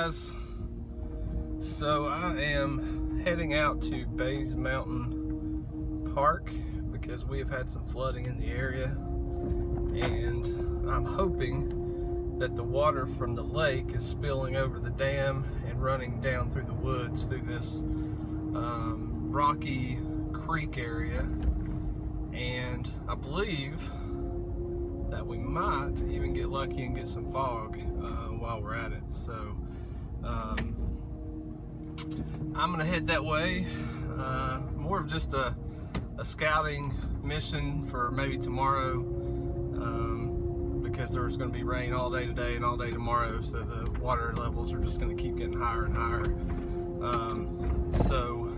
guys. So I am heading out to Bays Mountain Park because we have had some flooding in the area, and I'm hoping that the water from the lake is spilling over the dam and running down through the woods through this rocky creek area, and I believe that we might even get lucky and get some fog while we're at it. So I'm gonna head that way, more of just a scouting mission for maybe tomorrow, because there's going to be rain all day today and all day tomorrow, so the water levels are just going to keep getting higher and higher. So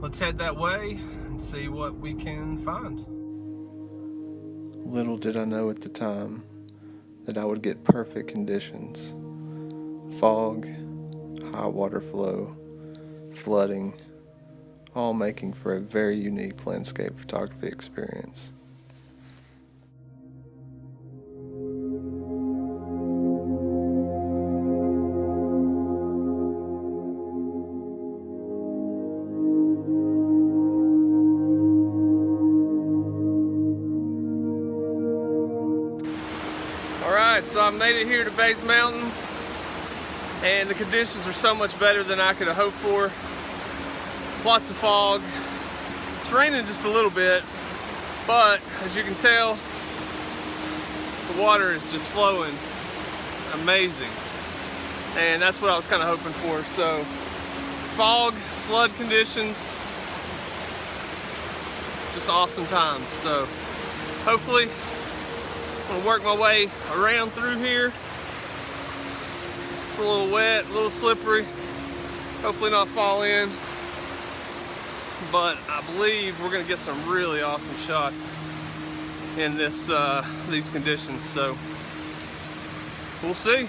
let's head that way and see what we can find. Little did I know at the time that I would get perfect conditions: fog, high water flow, flooding, all making for a very unique landscape photography experience. Alright, so I made it here to Bays Mountain, and the conditions are so much better than I could have hoped for. Lots of fog. It's raining just a little bit, but as you can tell, the water is just flowing amazing, and that's what I was kind of hoping for. So fog, flood conditions, just awesome times. So hopefully I'm gonna work my way around through here. It's a little wet, a little slippery, hopefully not fall in, but I believe we're gonna get some really awesome shots in this these conditions, so we'll see.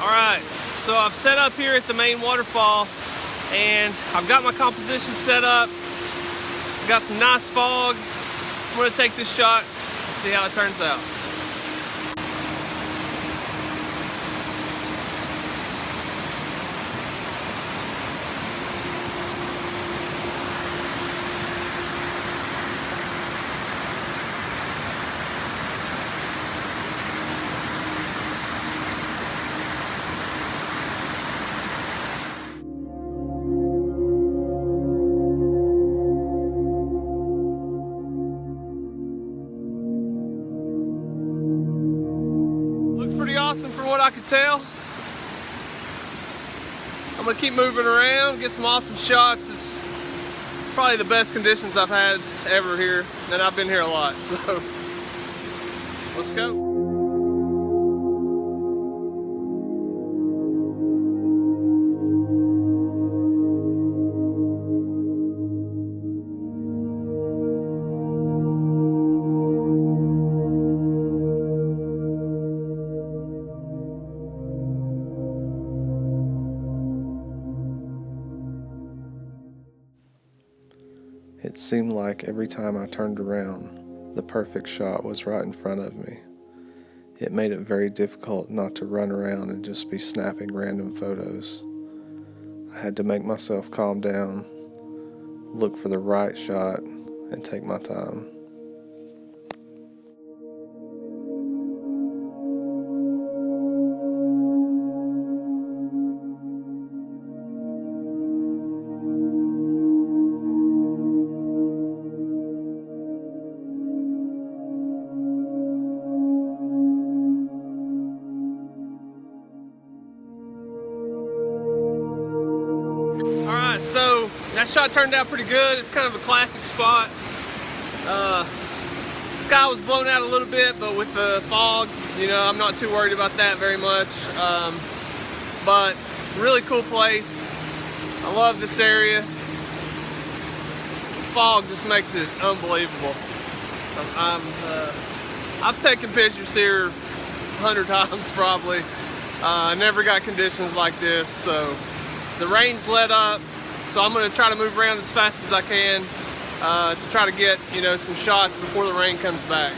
Alright, so I've set up here at the main waterfall, and I've got my composition set up. Got some nice fog. I'm going to take this shot and see how it turns out. Awesome from what I could tell. I'm gonna keep moving around, get some awesome shots. It's probably the best conditions I've had ever here, and I've been here a lot, so let's go. It seemed like every time I turned around, the perfect shot was right in front of me. It made it very difficult not to run around and just be snapping random photos. I had to make myself calm down, look for the right shot, and take my time. So that shot turned out pretty good. It's kind of a classic spot. The sky was blown out a little bit, but with the fog, you know, I'm not too worried about that very much. but really cool place. I love this area. Fog just makes it unbelievable. I've taken pictures here 100 times probably. I never got conditions like this, so the rain's let up, so I'm going to try to move around as fast as I can to try to get, you know, some shots before the rain comes back.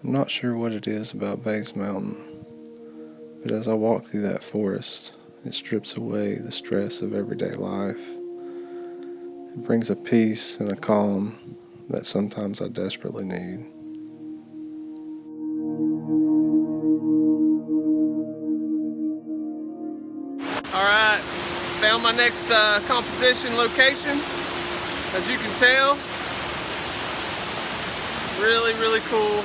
I'm not sure what it is about Base Mountain, but as I walk through that forest, it strips away the stress of everyday life. It brings a peace and a calm that sometimes I desperately need. Alright, found my next composition location. As you can tell, really cool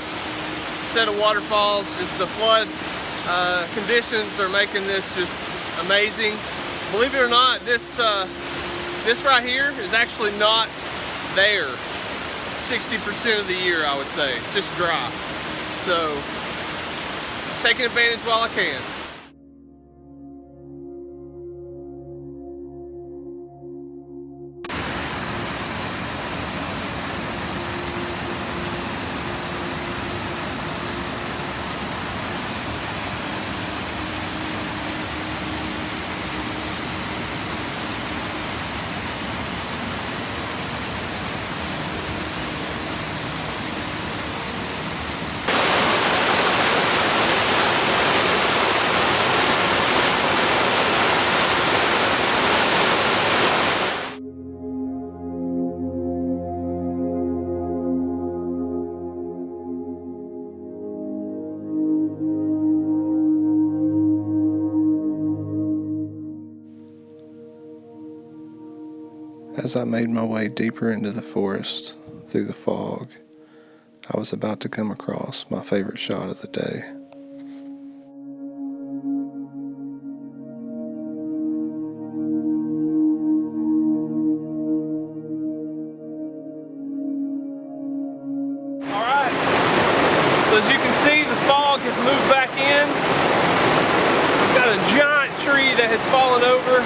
set of waterfalls. Just the flood conditions are making this just amazing. Believe it or not, this right here is actually not there 60% of the year, I would say. It's just dry. So, taking advantage while I can. As I made my way deeper into the forest through the fog, I was about to come across my favorite shot of the day. Alright, so as you can see, the fog has moved back in. We've got a giant tree that has fallen over,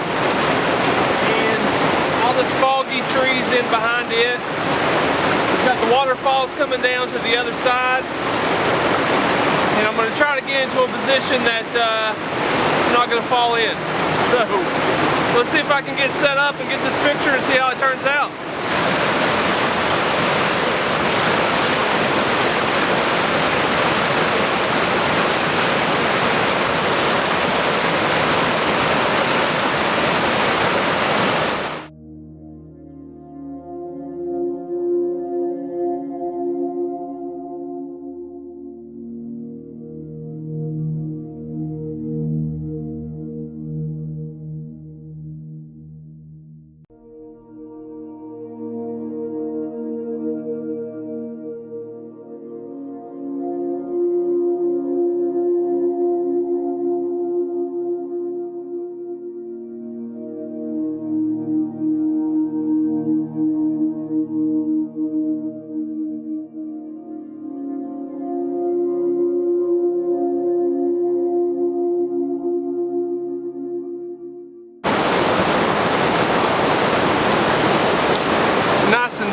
all this foggy trees in behind it. We've got the waterfalls coming down to the other side. And I'm going to try to get into a position that I'm not going to fall in. So let's see if I can get set up and get this picture and see how it turns out.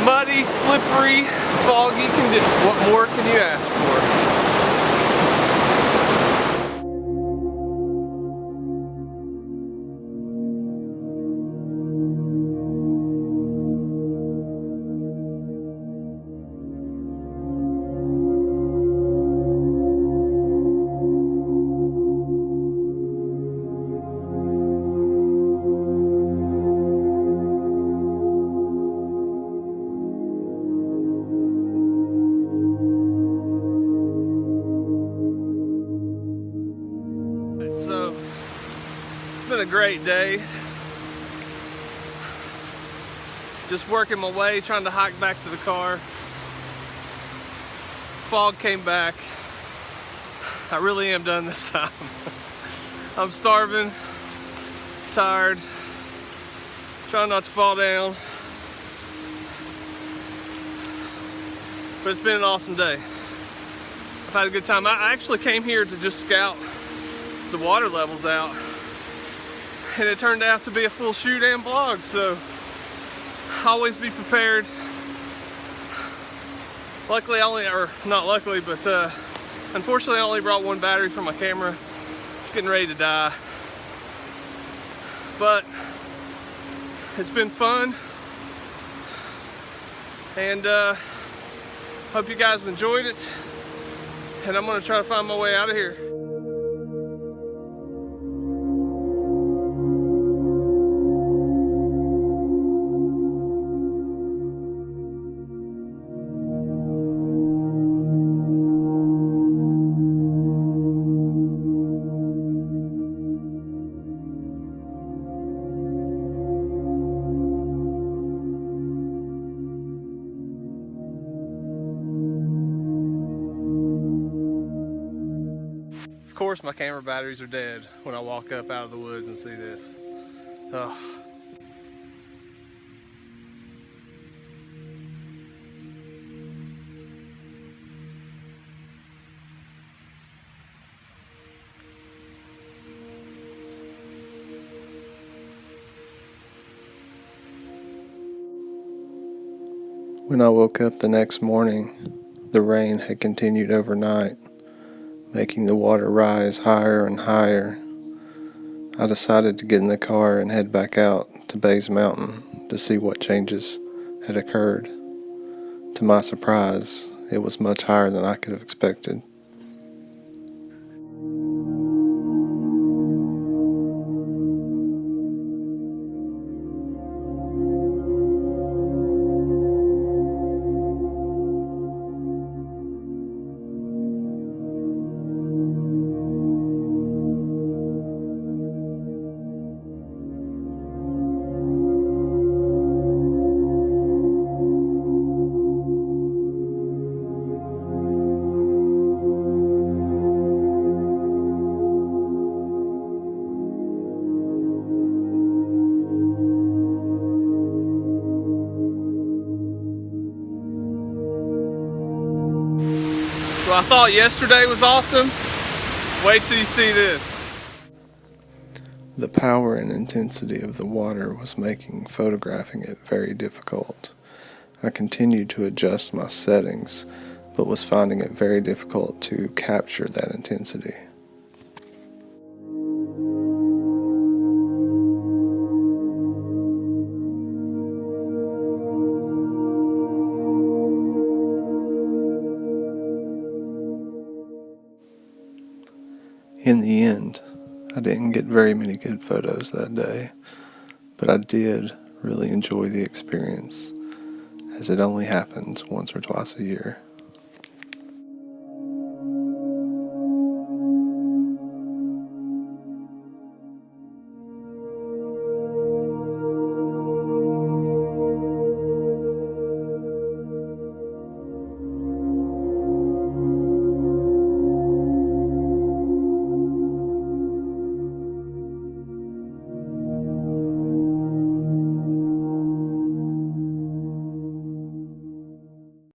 Muddy, slippery, foggy conditions. What more can you ask for? So, it's been a great day. Just working my way, trying to hike back to the car. Fog came back. I really am done this time. I'm starving, tired, trying not to fall down. but it's been an awesome day. I've had a good time. I actually came here to just scout the water levels out, and it turned out to be a full shoot and vlog, so always be prepared. Luckily, not luckily, but unfortunately I only brought one battery for my camera. It's getting ready to die. But it's been fun, and hope you guys have enjoyed it, and I'm gonna try to find my way out of here. Of course my camera batteries are dead when I walk up out of the woods and see this. Ugh. When I woke up the next morning, the rain had continued overnight, making the water rise higher and higher. I decided to get in the car and head back out to Bays Mountain to see what changes had occurred. To my surprise, it was much higher than I could have expected. So I thought yesterday was awesome. Wait till you see this. The power and intensity of the water was making photographing it very difficult. I continued to adjust my settings, but was finding it very difficult to capture that intensity. In the end, I didn't get very many good photos that day, but I did really enjoy the experience, as it only happens once or twice a year.